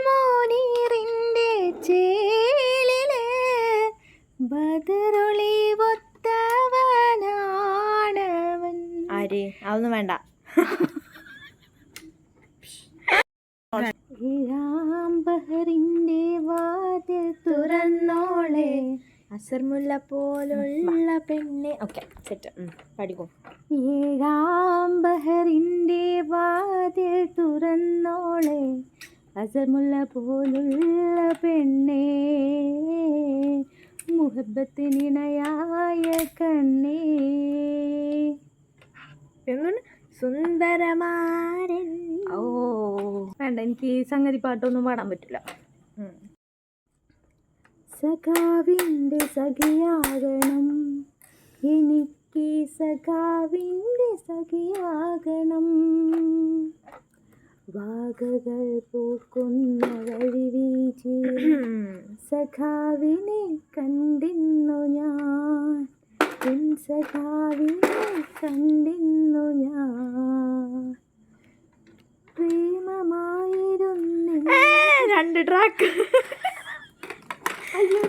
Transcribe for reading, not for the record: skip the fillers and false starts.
മോനീറിന്റെ ചേലില് ബദറുളി ഒത്തവനാണവൻ. ആര്? അതൊന്നും വേണ്ട. ബഹറിന്റെ വാതിൽ തുറന്നോളെ അസർമുല്ല പോലുള്ള പെണ്ണെ. Okay, set. പഠിക്കും. ഏഴാം ബഹറിന്റെ വാതിൽ തുറന്നോളെ അസർമുല്ല പോലുള്ള പെണ്ണെ മുഹബത്തിനിണയായ കണ്ണേ. എന്താണ്? സുന്ദരമാരൻ. ഓ വേണ്ട, എനിക്ക് സംഗതി പാട്ടൊന്നും പാടാൻ പറ്റില്ല. സഖാവിൻ്റെ സഖിയാകണം, എനിക്ക് സഖാവിൻ്റെ സഖിയാകണം. വാഗകൾ പൂക്കുന്ന വഴി വീചി സഖാവിനെ കണ്ടിന്നു ഞാൻ, എൻ സഖാവിനെ കണ്ടിന്നു ഞാൻ. പ്രേമമായിരുന്നു 2 ട്രാക്ക്. അയ്യോ